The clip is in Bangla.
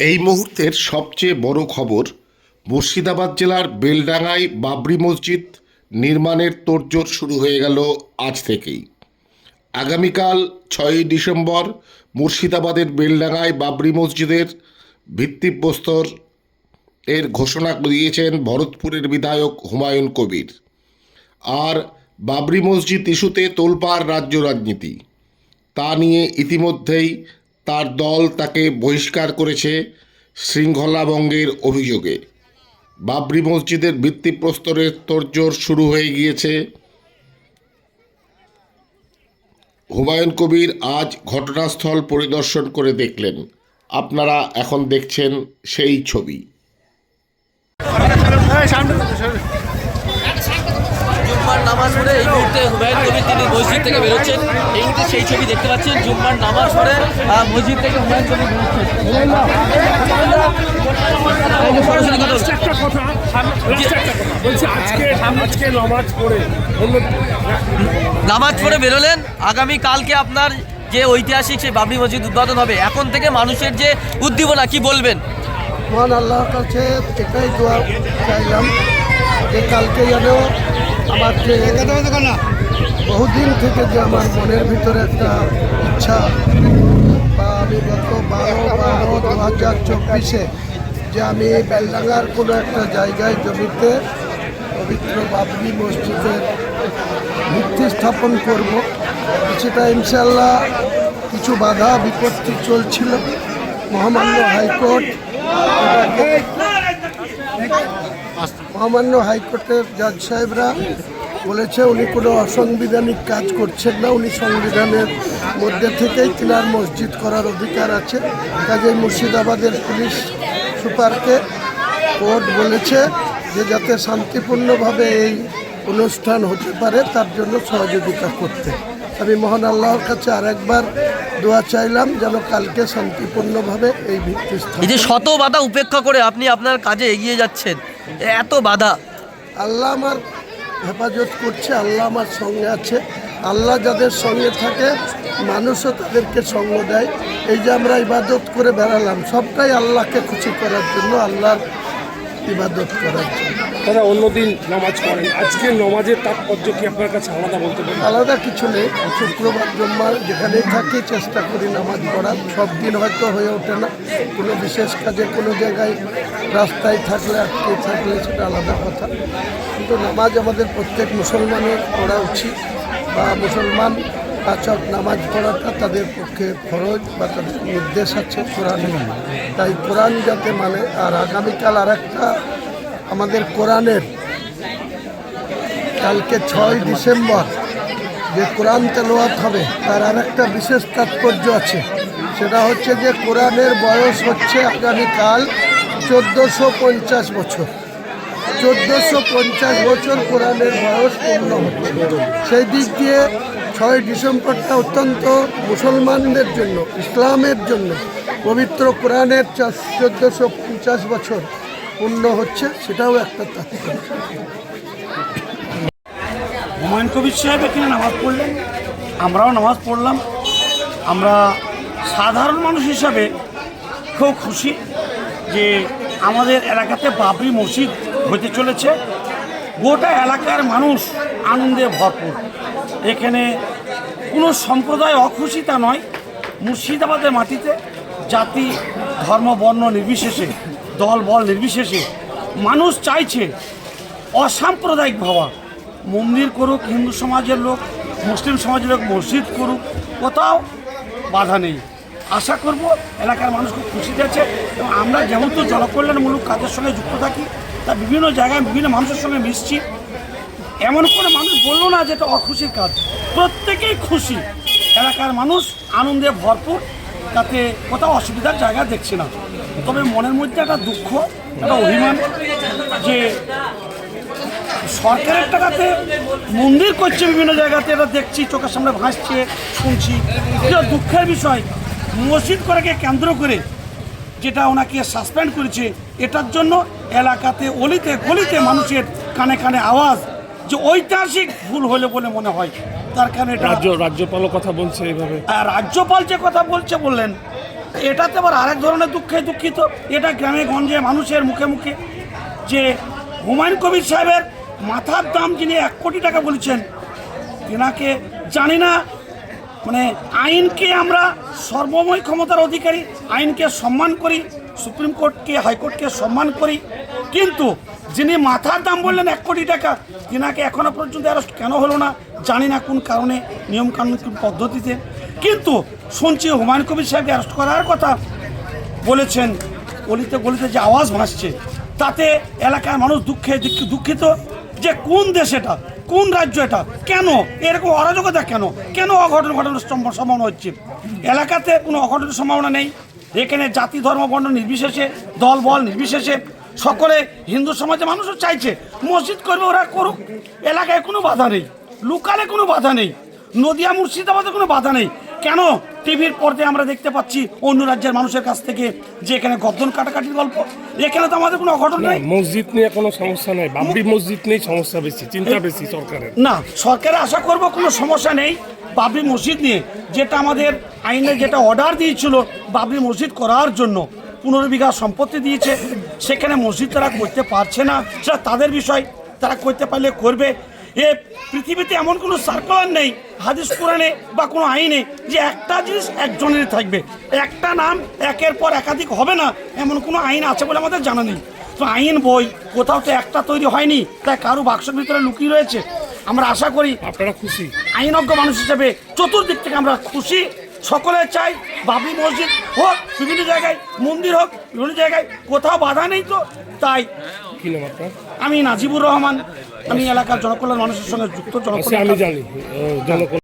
এই মুহূর্তের সবচেয়ে বড় খবর, মুর্শিদাবাদ জেলার বেলডাঙায় বাবরি মসজিদ নির্মাণের তোড়জোড় শুরু হয়ে গেল আজ থেকেই। আগামীকাল 6ই ডিসেম্বর মুর্শিদাবাদের বেলডাঙায় বাবরি মসজিদের ভিত্তিপ্রস্তর এর ঘোষণা দিয়েছেন ভরতপুরের বিধায়ক হুমায়ুন কবির। আর বাবরি মসজিদ ইস্যুতে তোলপাড় রাজ্য রাজনীতি, তা নিয়ে ইতিমধ্যেই তার দল তাকে বহিষ্কার করেছে শৃঙ্খলাভঙ্গের অভিযোগে। বাবরি মসজিদের ভিত্তিপ্রস্তরের তোড়জোড় শুরু হয়ে গিয়েছে। হুমায়ুন কবির আজ ঘটনাস্থল পরিদর্শন করে দেখলেন। আপনারা এখন দেখছেন সেই ছবি। জুম্মার নামাজ পড়ে এই মুহূর্তে হুমায়ুন কবির তিনি মসজিদ থেকে বেরোচ্ছেন। এই মুহূর্তে সেই ছবি দেখতে পাচ্ছেন, জুম্মার নামাজ পড়ে মসজিদ থেকে হুমায়ুন কবির নামাজ পড়ে বেরোলেন। আগামীকালকে আপনার যে ঐতিহাসিক সেই বাবরি মসজিদ উদ্বোধন হবে, এখন থেকে মানুষের যে উদ্দীপনা, কি বলবেন? মহান আল্লাহর কাছে এটাই দোয়া চাইলাম যে কালকে যেন আমার যে বহুদিন থেকে যে আমার মনের ভিতরে একটা ইচ্ছা, বা আমি গত 12/12/2024 যে আমি বেলডাঙ্গার কোনো একটা জায়গায় জমিতে পবিত্র বাবরি মসজিদের ভিত্তি স্থাপন করব। সেটা ইনশাল্লাহ কিছু বাধা বিপত্তি চলছিল। মহামান্য হাইকোর্টের জাজ সাহেবরা বলেছে উনি কোনো অসাংবিধানিক কাজ করছেন না, উনি সংবিধানের মধ্যে থেকেই তিনার মসজিদ করার অধিকার আছে। কাজেই মুর্শিদাবাদের পুলিশ সুপারকে কোর্ট বলেছে যে যাতে শান্তিপূর্ণভাবে এই অনুষ্ঠান হতে পারে তার জন্য সহযোগিতা করতে। আমি মহান আল্লাহর কাছে আরেকবার দোয়া চাইলাম যেন কালকে শান্তিপূর্ণভাবে এই ভিত্তি স্থাপন। এই যে শত বাধা উপেক্ষা করে আপনি আপনার কাজে এগিয়ে যাচ্ছেন, এত বাধা, আল্লাহ আমার হেফাজত করছে, আল্লাহ আমার সঙ্গে আছে। আল্লাহ যাদের সঙ্গে থাকে মানুষও তাদেরকে সঙ্গ দেয়। এই যে আমরা ইবাদত করে বেড়ালাম, সবটাই আল্লাহকে খুশি করার জন্য, আল্লাহর ইবাদত করার জন্য। তারা অন্যদিন নামাজ পড়েন, আজকের নামাজের তাৎপর্য কি আপনার কাছে আলাদা বলতে পারেন? আলাদা কিছু নেই। শুক্রবার জুম্মার যেখানেই থাকি চেষ্টা করি নামাজ পড়ার। সব দিন হয়তো হয়ে ওঠে না, কোনো বিশেষ কাজে কোনো জায়গায় রাস্তায় থাকলে আটকে থাকলে সেটা আলাদা কথা, কিন্তু নামাজ আমাদের প্রত্যেক মুসলমানের পড়া উচিত, বা মুসলমান পাঁচক নামাজ পড়াটা তাদের পক্ষে ফরজ বা তাদের নির্দেশ আছে কোরআনে। তাই কোরআন যাতে মানে। আর আগামীকাল আর একটা আমাদের কোরআনের কালকে 6ই ডিসেম্বর যে কোরআন তেলাওয়াত হবে তার আর একটা বিশেষ তাৎপর্য আছে। সেটা হচ্ছে যে কোরআনের বয়স হচ্ছে আগামীকাল 1450 বছর। 1450 বছর কোরআনের বয়স পূর্ণ হচ্ছে। সেই দিক দিয়ে 6ই ডিসেম্বরটা অত্যন্ত মুসলমানদের জন্য, ইসলামের জন্য পবিত্র কোরআনের 1450 বছর পূর্ণ হচ্ছে, সেটাও একটা তাৎপর্য। হুমায়ুন কবির সাহেব এখানে নামাজ পড়লেন, আমরাও নামাজ পড়লাম। আমরা সাধারণ মানুষ হিসাবে খুব খুশি যে আমাদের এলাকাতে বাবরি মসজিদ হতে চলেছে। গোটা এলাকার মানুষ আনন্দে ভরপুর। এখানে কোনো সম্প্রদায় অখুশি তা নয়। মুর্শিদাবাদের মাটিতে জাতি ধর্ম বর্ণ নির্বিশেষে, দল বল নির্বিশেষে মানুষ চাইছে অসাম্প্রদায়িক ভাবা। মন্দির করুক হিন্দু সমাজের লোক, মুসলিম সমাজের লোক মসজিদ করুক, কোথাও বাধা নেই। আশা করব এলাকার মানুষ খুব খুশিতে আছে। এবং আমরা যেহেতু জনকল্যাণমূলক কাজের সঙ্গে যুক্ত থাকি, তা বিভিন্ন জায়গায় বিভিন্ন মানুষের সঙ্গে মিশছি। এমন করে মানুষ বললো না যে এটা অখুশির কাজ, প্রত্যেকেই খুশি। এলাকার মানুষ আনন্দে ভরপুর, তাতে কোথাও অসুবিধার জায়গা দেখছি না। তবে মনের মধ্যে একটা দুঃখ, একটা অভিমান যে সরকারের টাকাতে মন্দির করছে বিভিন্ন জায়গাতে, এটা দেখছি, চোখের সামনে ভাসছে, শুনছি। এটা দুঃখের বিষয়। মসজিদ করাকে কেন্দ্র করে যেটা ওনাকে সাসপেন্ড করেছে, এটার জন্য এলাকাতে অলিতে গলিতে মানুষের কানে কানে আওয়াজ যে ঐতিহাসিক ভুল হলে বলে মনে হয়। তার কারণে রাজ্যপালও কথা বলছে এইভাবে। রাজ্যপাল যে কথা বলছে বললেন এটাতে আবার আরেক ধরনের দুঃখে দুঃখিত, এটা গ্রামে গঞ্জে মানুষের মুখে মুখে, যে হুমায়ুন কবির সাহেবের মাথার দাম যিনি 1 কোটি টাকা বলেছেন, তেনাকে জানি না, মানে আইনকে আমরা সর্বময় ক্ষমতার অধিকারী, আইনকে সম্মান করি, সুপ্রিম কোর্টকে হাইকোর্টকে সম্মান করি, কিন্তু যিনি মাথার দাম বললেন 1 কোটি টাকা, তেনাকে এখনো পর্যন্ত অ্যারেস্ট কেন হলো না জানি না, কোন কারণে, নিয়মকানুন পদ্ধতিতে। কিন্তু শুনছি হুমায়ুন কবির সাহেবকে অ্যারেস্ট করার কথা বলেছেন, গলিতে গলিতে যে আওয়াজ ভাসছে তাতে এলাকার মানুষ দুঃখিত যে কোন দেশ এটা, কোন রাজ্য এটা, কেন এরকম অরাজকতা, কেন অঘটন ঘটনার সম্ভাবনা হচ্ছে। এলাকাতে কোনো অঘটনের সম্ভাবনা নেই, এখানে জাতি ধর্ম বর্ণ নির্বিশেষে, দল বল নির্বিশেষে সকলে হিন্দু সমাজের মানুষও চাইছে মসজিদ করবে, ওরা করুক, এলাকায় কোনো বাধা নেই, লোকালে কোনো বাধা নেই, নদিয়া মুর্শিদাবাদে কোনো বাধা নেই। কেন টিভির পর্দায় আমরা দেখতে পাচ্ছি অন্য রাজ্যের মানুষের কাছ থেকে যে এখানে গর্দন কাটাকাটির গল্প, এখানে তো আমাদের কোনো অঘটন নেই। মসজিদ নিয়ে কোনো সমস্যা নেই, বাবরি মসজিদ নেই সমস্যা বেশি, চিন্তা বেশি সরকারের। না, সরকারে আশা করব কোনো সমস্যা নেই। বাবরি মসজিদ নিয়ে যেটা আমাদের আইনে যেটা অর্ডার দিয়েছিল বাবরি মসজিদ করার জন্য, 15 বিঘা সম্পত্তি দিয়েছে, সেখানে মসজিদ তারা করতে পারছে না, সেটা তাদের বিষয়, তারা করতে পারলে করবে। এ পৃথিবীতে এমন কোনো সার্কুলার নেই হাদিস কোরআনে বা কোনো আইনে যে একটা জিনিস একজনের থাকবে, একটা নাম একের পর একাধিক হবে না, এমন কোনো আইন আছে বলে আমাদের জানা নেই। তো আইন বই কোথাও তো একটা তৈরি হয়নি, তাই কারো বাক্সের ভিতরে লুকিয়ে রয়েছে। আমরা আশা করি আপনারা খুশি? আইনজ্ঞ মানুষ হিসেবে চতুর্দিক থেকে আমরা খুশি, সকলে চাই বাবরি মসজিদ হোক, বিভিন্ন জায়গায় মন্দির হোক, বিভিন্ন জায়গায় কোথাও বাধা নেই। তো তাই কি নাম আপনার? আমি নাজিবুর রহমান, আমি এলাকার জনকল্যাণ মানুষের সঙ্গে যুক্ত, আমি জানি জনকল্যাণ